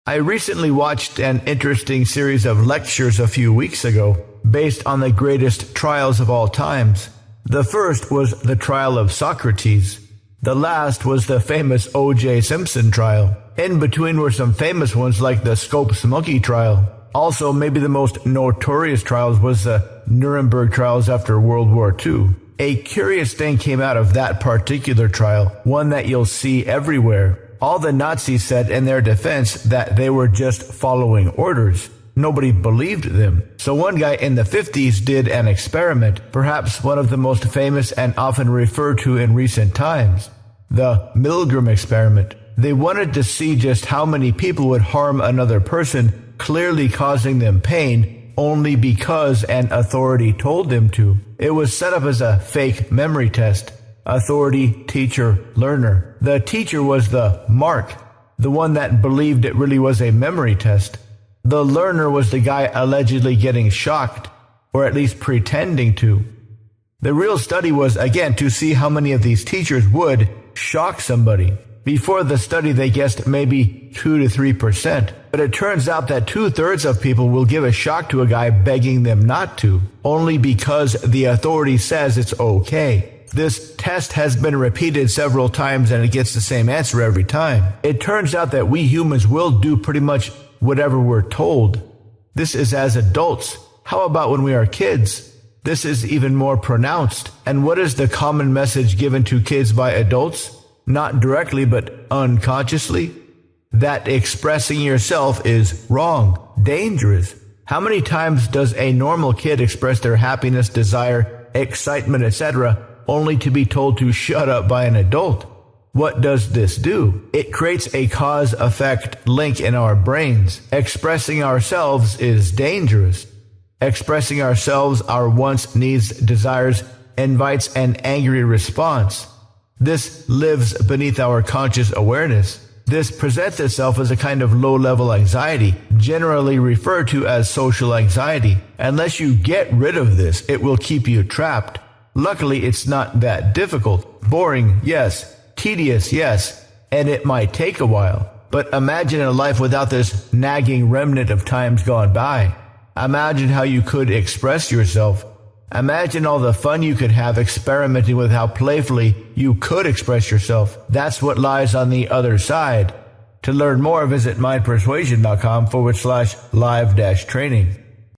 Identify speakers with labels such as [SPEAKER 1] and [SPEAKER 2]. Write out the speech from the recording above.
[SPEAKER 1] I recently watched an interesting series of lectures a few weeks ago, based on the greatest trials of all times. The first was the trial of Socrates. The last was the famous O.J. Simpson trial. In between were some famous ones like the Scopes Monkey trial. Also, maybe the most notorious trials was the Nuremberg Trials after World War II. A curious thing came out of that particular trial, one that you'll see everywhere. All the Nazis said in their defense that they were just following orders. Nobody believed them. So one guy in the 50s did an experiment, perhaps one of the most famous and often referred to in recent times. The Milgram Experiment. They wanted to see just how many people would harm another person, clearly causing them pain, only because an authority told them to. It was set up as a fake memory test. Authority, teacher, learner. The teacher was the mark, the one that believed it really was a memory test. The learner was the guy allegedly getting shocked, or at least pretending to. The real study was, again, to see how many of these teachers would shock somebody. Before the study, they guessed maybe 2 to 3%. But it turns out that 2/3 of people will give a shock to a guy begging them not to, only because the authority says it's okay. This test has been repeated several times and it gets the same answer every time. It turns out that we humans will do pretty much whatever we're told. This is as adults. How about when we are kids? This is even more pronounced. And what is the common message given to kids by adults? Not directly, but unconsciously. That expressing yourself is wrong, dangerous. How many times does a normal kid express their happiness, desire, excitement, etc., only to be told to shut up by an adult? What does this do? It creates a cause-effect link in our brains. Expressing ourselves is dangerous. Expressing ourselves, our wants, needs, desires, invites an angry response. This lives beneath our conscious awareness. This presents itself as a kind of low-level anxiety, generally referred to as social anxiety. Unless you get rid of this, it will keep you trapped. Luckily, it's not that difficult. Boring, yes. Tedious, yes. And it might take a while. But imagine a life without this nagging remnant of times gone by. Imagine how you could express yourself. Imagine all the fun you could have experimenting with how playfully you could express yourself. That's what lies on the other side. To learn more, visit mindpersuasion.com/live-training.